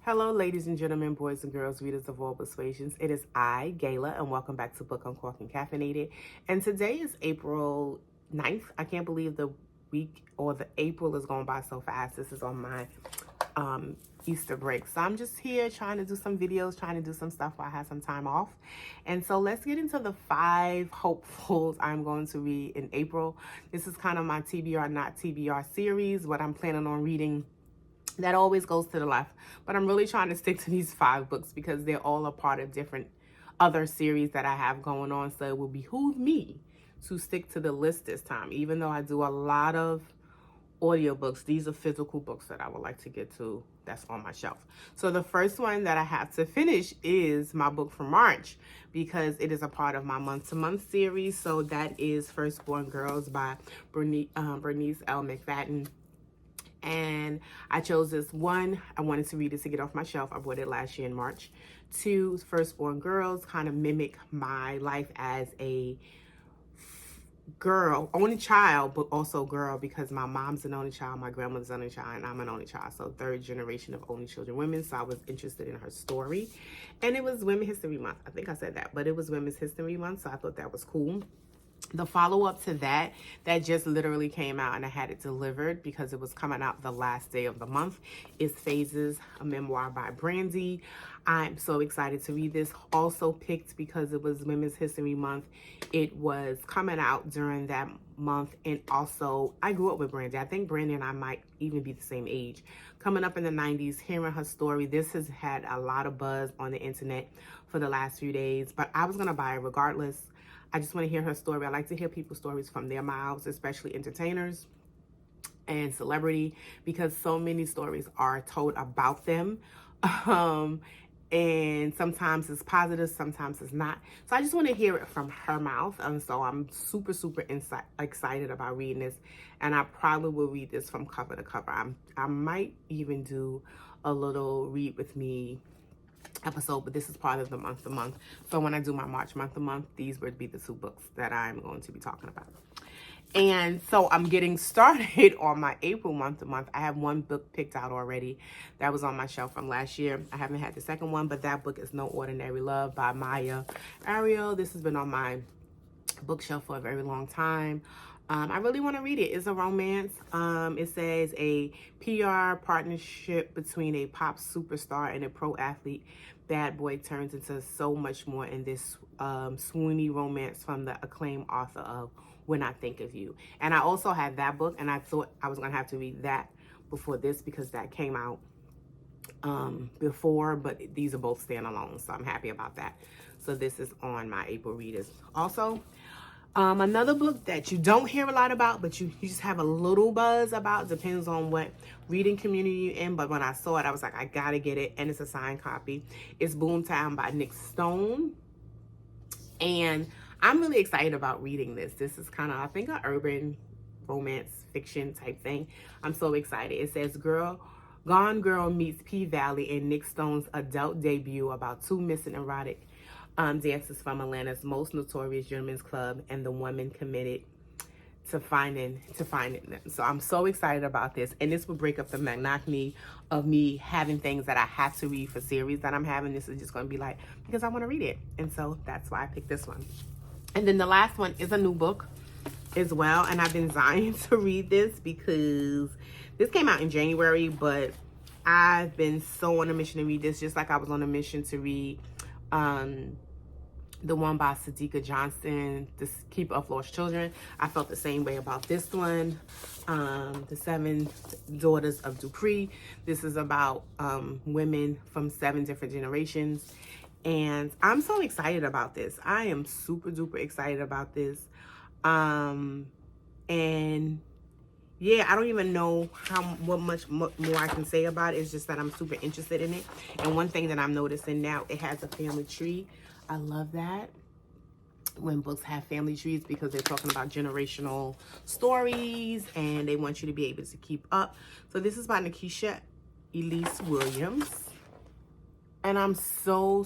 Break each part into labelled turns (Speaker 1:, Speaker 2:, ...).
Speaker 1: Hello, ladies and gentlemen, boys and girls, readers of all persuasions. It is I, Gayla, and welcome back to Book Uncorked and Caffeinated. And today is April 9th. I can't believe the week or the April is going by so fast. This is on my Easter break. So I'm just here trying to do some videos, trying to do some stuff while I have some time off. And so let's get into the 5 hopefuls I'm going to read in April. This is kind of my TBR, Not TBR series, what I'm planning on reading. That always goes to the left, but I'm really trying to stick to these 5 books because they're all a part of different other series that I have going on. So it will behoove me to stick to the list this time, even though I do a lot of audiobooks. These are physical books that I would like to get to that's on my shelf. So the first one that I have to finish is my book for March because it is a part of my month-to-month series. So that is Firstborn Girls by Bernice L. McFadden. And I chose this one. I wanted to read it to get off my shelf. I bought it last year in March. 2, Firstborn Girls kind of mimic my life as a girl, only child, but also girl, because my mom's an only child, my grandmother's an only child, and I'm an only child. So 3rd generation of only children women. So I was interested in her story. And it was Women's History Month. I think I said that, but it was Women's History Month. So I thought that was cool. The follow-up to that just literally came out and I had it delivered because it was coming out the last day of the month, is Phases, a memoir by Brandy. I'm so excited to read this. Also picked because it was Women's History Month. It was coming out during that month, and also I grew up with Brandy. I think Brandy and I might even be the same age. Coming up in the 90s, hearing her story, this has had a lot of buzz on the internet for the last few days, but I was going to buy it regardless. I just want to hear her story. I like to hear people's stories from their mouths, especially entertainers and celebrity, because so many stories are told about them. And sometimes it's positive, sometimes it's not. So I just want to hear it from her mouth. And so I'm super excited about reading this. And I probably will read this from cover to cover. I might even do a little read with me episode, but this is part of the month to month. So when I do my March month to month, these would be the 2 books that I'm going to be talking about. And so I'm getting started on my April month to month. I have 1 book picked out already that was on my shelf from last year. I haven't had the second one, but that book is No Ordinary Love by Maya Ariel. This has been on my bookshelf for a very long time. I really want to read it. It's a romance. It says a PR partnership between a pop superstar and a pro athlete. Bad boy turns into so much more in this swoony romance from the acclaimed author of When I Think of You. And I also had that book, and I thought I was going to have to read that before this because that came out before, but these are both standalone, so I'm happy about that. So this is on my April readers. Also, another book that you don't hear a lot about, but you just have a little buzz about, depends on what reading community you're in. But when I saw it, I was like, I gotta get it. And it's a signed copy. It's Boomtown by Nick Stone. And I'm really excited about reading this. This is kind of, I think, an urban romance fiction type thing. I'm so excited. It says, Gone Girl meets P-Valley in Nick Stone's adult debut about 2 missing erotic dancers from Atlanta's most notorious gentlemen's club and the woman committed to finding them. So I'm so excited about this, and this will break up the monotony of me having things that I have to read for series that I'm having. This is just going to be like, because I want to read it, and so that's why I picked this one. And then the last one is a new book as well, and I've been dying to read this because this came out in January, but I've been so on a mission to read this, just like I was on a mission to read the one by Sadiqa Johnson, The Keeper of Lost Children. I felt the same way about this one, The 7 Daughters of Dupree. This is about women from 7 different generations. And I'm so excited about this. I am super duper excited about this. And yeah, I don't even know what much more I can say about it. It's just that I'm super interested in it. And one thing that I'm noticing now, it has a family tree. I love that when books have family trees because they're talking about generational stories and they want you to be able to keep up. So this is by Nikisha Elise Williams. And I'm so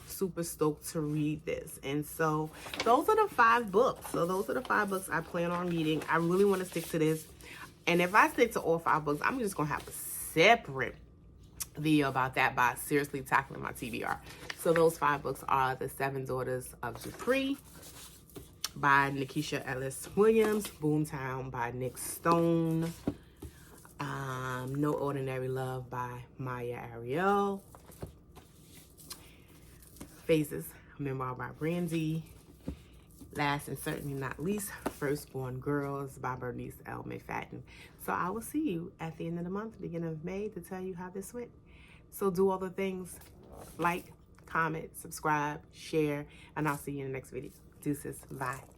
Speaker 1: super stoked to read this. And so those are the 5 books. So those are the 5 books I plan on reading. I really want to stick to this. And if I stick to all 5 books, I'm just going to have a separate video about that by seriously tackling my TBR. So those 5 books are The 7 Daughters of Dupree by Nikisha Ellis Williams, Boomtown by Nick Stone, No Ordinary Love by Maya Ariel, Phases, Memoir by Brandy, last and certainly not least, Firstborn Girls by Bernice L. McFadden. So I will see you at the end of the month, beginning of May, to tell you how this went. So do all the things, like, comment, subscribe, share, and I'll see you in the next video. Deuces, bye.